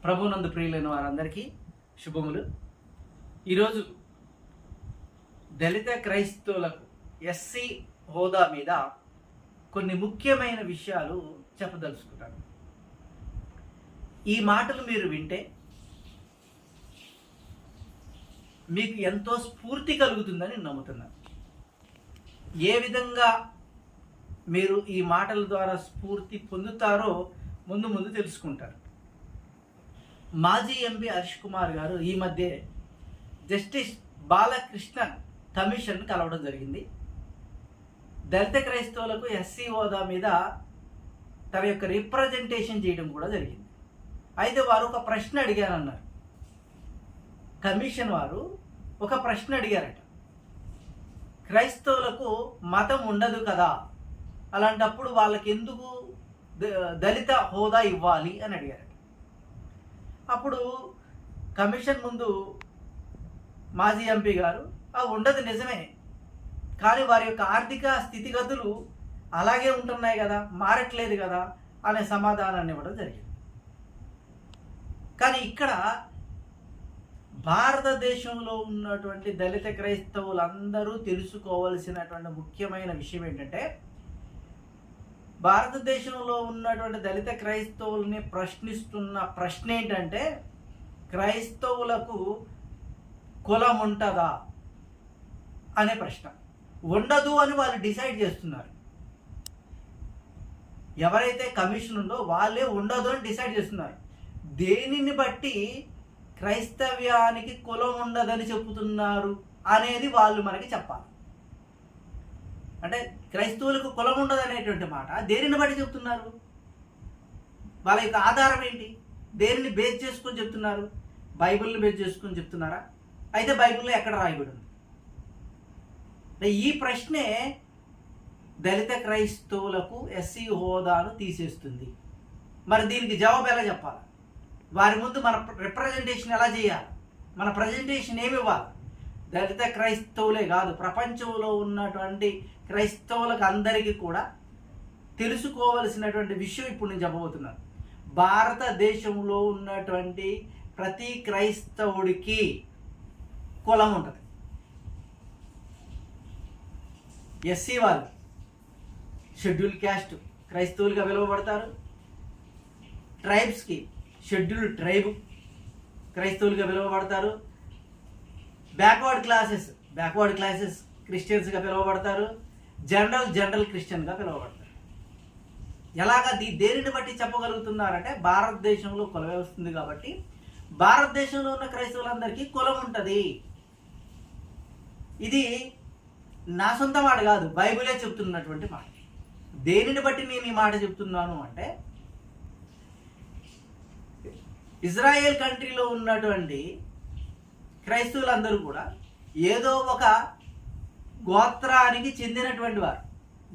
ప్రభునందు ప్రియులైన వారందరికీ శుభములు. ఈరోజు దళిత క్రైస్తవులకు ఎస్సీ హోదా మీద కొన్ని ముఖ్యమైన విషయాలు చెప్పదలుచుకున్నాను. ఈ మాటలు మీరు వింటే మీకు ఎంతో స్ఫూర్తి కలుగుతుందని నమ్ముతున్నాను. ఏ విధంగా మీరు ఈ మాటల ద్వారా స్ఫూర్తి పొందుతారో ముందు తెలుసుకుంటారు. మాజీ ఎంపీ హరీష్ కుమార్ గారు ఈ మధ్య జస్టిస్ బాలకృష్ణన్ కమిషన్ కలవడం జరిగింది. దళిత క్రైస్తవులకు ఎస్సీ హోదా మీద తన యొక్క రిప్రజెంటేషన్ చేయడం కూడా జరిగింది. అయితే వారు ఒక ప్రశ్న అడిగారన్నారు. కమిషన్ వారు ఒక ప్రశ్న అడిగారట. క్రైస్తవులకు మతం ఉండదు కదా, అలాంటప్పుడు వాళ్ళకి ఎందుకు దళిత హోదా ఇవ్వాలి అని అడిగారట. అప్పుడు కమిషన్ ముందు మాజీ ఎంపీ గారు ఉండదు నిజమే, కానీ వారి యొక్క ఆర్థిక స్థితిగతులు అలాగే ఉంటున్నాయి కదా, మారట్లేదు కదా అనే సమాధానాన్ని ఇవ్వడం జరిగింది. కానీ ఇక్కడ భారతదేశంలో ఉన్నటువంటి దళిత క్రైస్తవులందరూ తెలుసుకోవాల్సినటువంటి ముఖ్యమైన విషయం ఏంటంటే, భారతదేశంలో ఉన్నటువంటి దళిత క్రైస్తవుల్ని ప్రశ్నిస్తున్న ప్రశ్న ఏంటంటే, క్రైస్తవులకు కులం ఉంటుందా అనే ప్రశ్న. ఉండదు అని వాళ్ళు డిసైడ్ చేస్తున్నారు. ఎవరైతే కమిషన్ ఉందో వాళ్ళే ఉండదు అని డిసైడ్ చేస్తున్నారు. దేనిని బట్టి క్రైస్తవ్యానికి కులం ఉండదని చెబుతున్నారు అనేది వాళ్ళు మనకి చెప్పాలి. అంటే క్రైస్తవులకు కులం ఉండదు అనేటువంటి మాట దేనిని బట్టి చెప్తున్నారు? వాళ్ళ యొక్క ఆధారం ఏంటి? దేనిని బేస్ చేసుకొని చెప్తున్నారు? బైబిల్ని బేస్ చేసుకొని చెప్తున్నారా? అయితే బైబిల్లో ఎక్కడ రాయబడి ఉంది? ఈ ప్రశ్నే దళిత క్రైస్తవులకు ఎస్సీ హోదాను తీసేస్తుంది. మరి దీనికి జవాబు ఎలా చెప్పాలి? వారి ముందు మన రిప్రజెంటేషన్ ఎలా చేయాలి? మన ప్రజెంటేషన్ ఏమి ఇవ్వాలి? దళిత క్రైస్తవులే కాదు, ప్రపంచంలో ఉన్నటువంటి క్రైస్తవులకు అందరికీ కూడా తెలుసుకోవలసినటువంటి విషయం ఇప్పుడు నేను చెప్పబోతున్నాను. భారతదేశంలో ఉన్నటువంటి ప్రతి క్రైస్తవుడికి కులం ఉంటుంది. ఎస్సీ వాళ్ళు షెడ్యూల్ క్యాస్ట్ క్రైస్తవులుగా పిలువబడతారు. ట్రైబ్స్కి షెడ్యూల్ ట్రైబ్ క్రైస్తవులుగా పిలువబడతారు. బ్యాక్వర్డ్ క్లాసెస్ క్రిస్టియన్స్గా పిలువబడతారు. జనరల్ క్రిస్టియన్గా పిలువబడతారు. ఎలాగా దేనిని బట్టి చెప్పగలుగుతున్నారంటే, భారతదేశంలో కుల వ్యవస్థ ఉంది కాబట్టి భారతదేశంలో ఉన్న క్రైస్తవులందరికీ కులం ఉంటుంది. ఇది నా సొంత మాట కాదు, బైబిలే చెప్తున్నటువంటి మాట. దేనిని బట్టి నేను ఈ మాట చెప్తున్నాను అంటే, ఇజ్రాయెల్ కంట్రీలో ఉన్నటువంటి క్రైస్తవులందరూ కూడా ఏదో ఒక గోత్రానికి చెందినటువంటి వారు.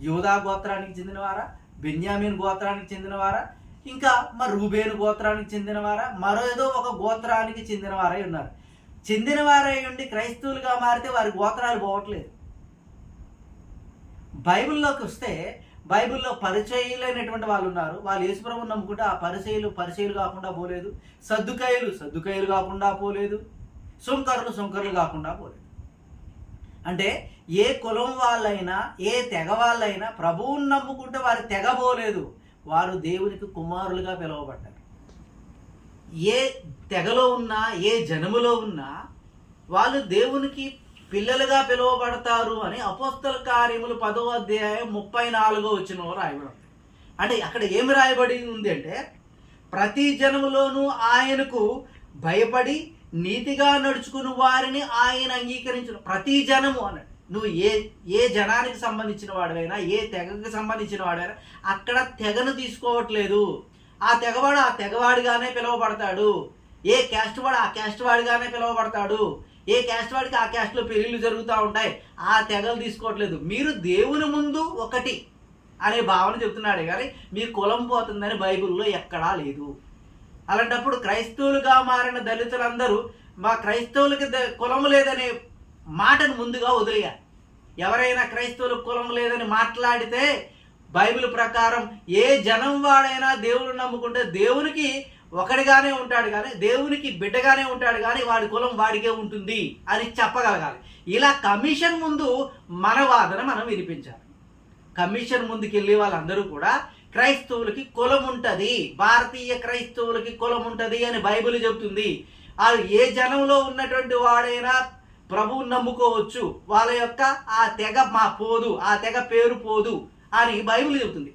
యూదా గోత్రానికి చెందినవారా, బెన్యామీన్ గోత్రానికి చెందినవారా, ఇంకా మరి రూబేను గోత్రానికి చెందినవారా, మరో ఏదో ఒక గోత్రానికి చెందినవారై ఉన్నారు. చెందినవారై ఉండి క్రైస్తవులుగా మారితే వారి గోత్రాలు పోవట్లేదు. బైబిల్లోకి వస్తే బైబిల్లో పరిచయులైనటువంటి వాళ్ళు ఉన్నారు. వాళ్ళు యేసుప్రభువుని నమ్ముకుంటే ఆ పరిచయులు కాకుండా పోలేదు. సద్దుకాయలు కాకుండా పోలేదు. సుంకరులు కాకుండా పోలేదు. అంటే ఏ కులం వాళ్ళైనా, ఏ తెగ వాళ్ళైనా ప్రభువుని నమ్ముకుంటే వారు తెగబోలేదు. వారు దేవునికి కుమారులుగా పిలువబడ్డారు. ఏ తెగలో ఉన్నా, ఏ జనములో ఉన్నా వాళ్ళు దేవునికి పిల్లలుగా పిలువబడతారు అని అపోస్తల కార్యములు 10వ అధ్యాయం 34వ వచనంలో రాయబడి ఉంది. అంటే అక్కడ ఏమి రాయబడి ఉంది అంటే, ప్రతి జనములోనూ ఆయనకు భయపడి నీతిగా నడుచుకుని వారిని ఆయన అంగీకరించను. ప్రతి జనము అన్నాడు. నువ్వు ఏ జనానికి సంబంధించిన వాడివైనా, ఏ తెగకు సంబంధించిన వాడైనా అక్కడ తెగను తీసుకోవట్లేదు. ఆ తెగవాడిగానే పిలువబడతాడు. ఏ క్యాస్ట్ వాడు ఆ క్యాస్ట్ వాడిగానే పిలువబడతాడు. ఏ క్యాస్ట్ వాడికి ఆ క్యాస్ట్లో పెళ్ళిళ్ళు జరుగుతూ ఉంటాయి. ఆ తెగలు తీసుకోవట్లేదు. మీరు దేవుని ముందు ఒకటి అనే భావన చెప్తున్నాడే కానీ మీ కులం పోతుందని బైబిల్లో ఎక్కడా లేదు. అలాంటప్పుడు క్రైస్తవులుగా మారిన దళితులందరూ మా క్రైస్తవులకి కులం లేదనే మాటను ముందుగా వదిలేయాలి. ఎవరైనా క్రైస్తవులకు కులం లేదని మాట్లాడితే బైబిల్ ప్రకారం ఏ జనం వాడైనా దేవుని నమ్ముకుంటే దేవునికి ఒకడిగానే ఉంటాడు కానీ దేవునికి బిడ్డగానే ఉంటాడు కానీ వాడి కులం వాడికే ఉంటుంది అని చెప్పగలగాలి. ఇలా కమిషన్ ముందు మన వాదన మనం వినిపించాలి. కమిషన్ ముందుకు వెళ్ళే వాళ్ళందరూ కూడా క్రైస్తవులకి కులం ఉంటుంది, భారతీయ క్రైస్తవులకి కులం ఉంటుంది అని బైబిల్ చెబుతుంది. వాళ్ళు ఏ జనంలో ఉన్నటువంటి వాడైనా ప్రభువుని నమ్ముకోవచ్చు, వాళ్ళ యొక్క ఆ తెగ పోదు, ఆ తెగ పేరు పోదు అని బైబిల్ చెబుతుంది.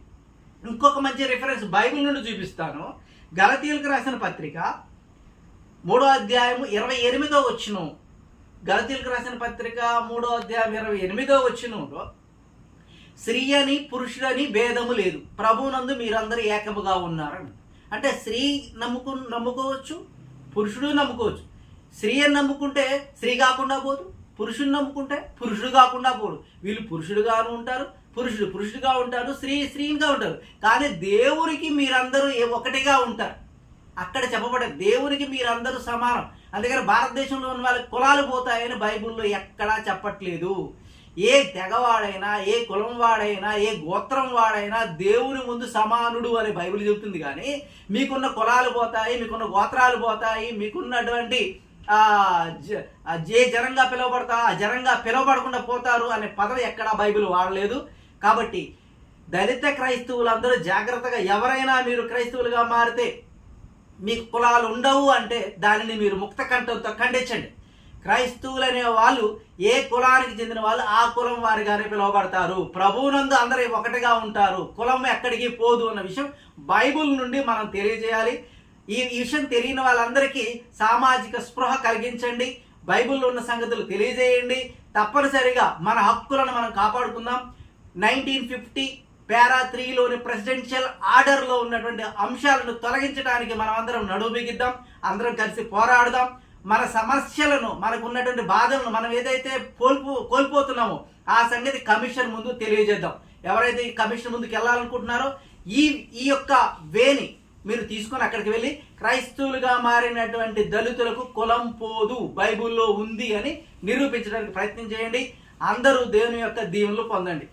ఇంకొక మంచి రిఫరెన్స్ బైబిల్ నుండి చూపిస్తాను. గలతీయులకు రాసిన పత్రిక 3వ అధ్యాయం 28వ వచనం. గలతీయులకు రాసిన పత్రిక 3వ అధ్యాయం 28వ వచనంలో స్త్రీ అని పురుషుడని భేదము లేదు, ప్రభువునందు మీరందరూ ఏకముగా ఉన్నారని. అంటే స్త్రీ నమ్ముకోవచ్చు, పురుషుడు నమ్ముకోవచ్చు. స్త్రీ అని నమ్ముకుంటే స్త్రీ కాకుండా పోదు, పురుషుడు నమ్ముకుంటే పురుషుడు కాకుండా పోడు. వీళ్ళు పురుషుడుగాను ఉంటారు, పురుషుడుగా ఉంటారు, స్త్రీగా ఉంటారు. కానీ దేవునికి మీరందరూ ఒకటిగా ఉంటారు. అక్కడ చెప్పబడే దేవునికి మీరందరూ సమానం. అందుకని భారతదేశంలో ఉన్న వాళ్ళకి కులాలు పోతాయని బైబిల్లో ఎక్కడా చెప్పట్లేదు. ఏ తెగవాడైనా, ఏ కులం వాడైనా, ఏ గోత్రం వాడైనా దేవుని ముందు సమానుడు అని బైబిల్ చెబుతుంది. కానీ మీకున్న కులాలు పోతాయి, మీకున్న గోత్రాలు పోతాయి, మీకున్నటువంటి ఏ జనంగా పిలువబడతా ఆ జనంగా పిలువబడకుండా పోతారు అనే పదవి ఎక్కడా బైబిల్ వాడలేదు. కాబట్టి దళిత క్రైస్తవులందరూ జాగ్రత్తగా, ఎవరైనా మీరు క్రైస్తవులుగా మారితే మీకు కులాలు ఉండవు అంటే దానిని మీరు ముక్త కంఠంతో ఖండించండి. క్రైస్తవులు అనే వాళ్ళు ఏ కులానికి చెందిన వాళ్ళు ఆ కులం వారిగానే పిలువబడతారు. ప్రభువునందు అందరూ ఒకటిగా ఉంటారు, కులం ఎక్కడికి పోదు అన్న విషయం బైబిల్ నుండి మనం తెలియజేయాలి. ఈ విషయం తెలియని వాళ్ళందరికీ సామాజిక స్పృహ కలిగించండి, బైబిల్లో ఉన్న సంగతులు తెలియజేయండి. తప్పనిసరిగా మన హక్కులను మనం కాపాడుకుందాం. 1950 పారా 3లోని ప్రెసిడెన్షియల్ ఆర్డర్లో ఉన్నటువంటి అంశాలను తొలగించడానికి మనం అందరం నడుము బిగిద్దాం, అందరం కలిసి పోరాడదాం. మన సమస్యలను, మనకు ఉన్నటువంటి బాధలను మనం ఏదైతే కోల్పోతున్నామో ఆ సంగతి కమిషన్ ముందు తెలియజేద్దాం. ఎవరైతే ఈ కమిషన్ ముందుకు వెళ్ళాలనుకుంటున్నారో ఈ యొక్క వేని మీరు తీసుకొని అక్కడికి వెళ్ళి క్రైస్తవులుగా మారినటువంటి దళితులకు కులం పోదు, బైబిల్లో ఉంది అని నిరూపించడానికి ప్రయత్నం చేయండి. అందరూ దేవుని యొక్క దీవెనలు పొందండి.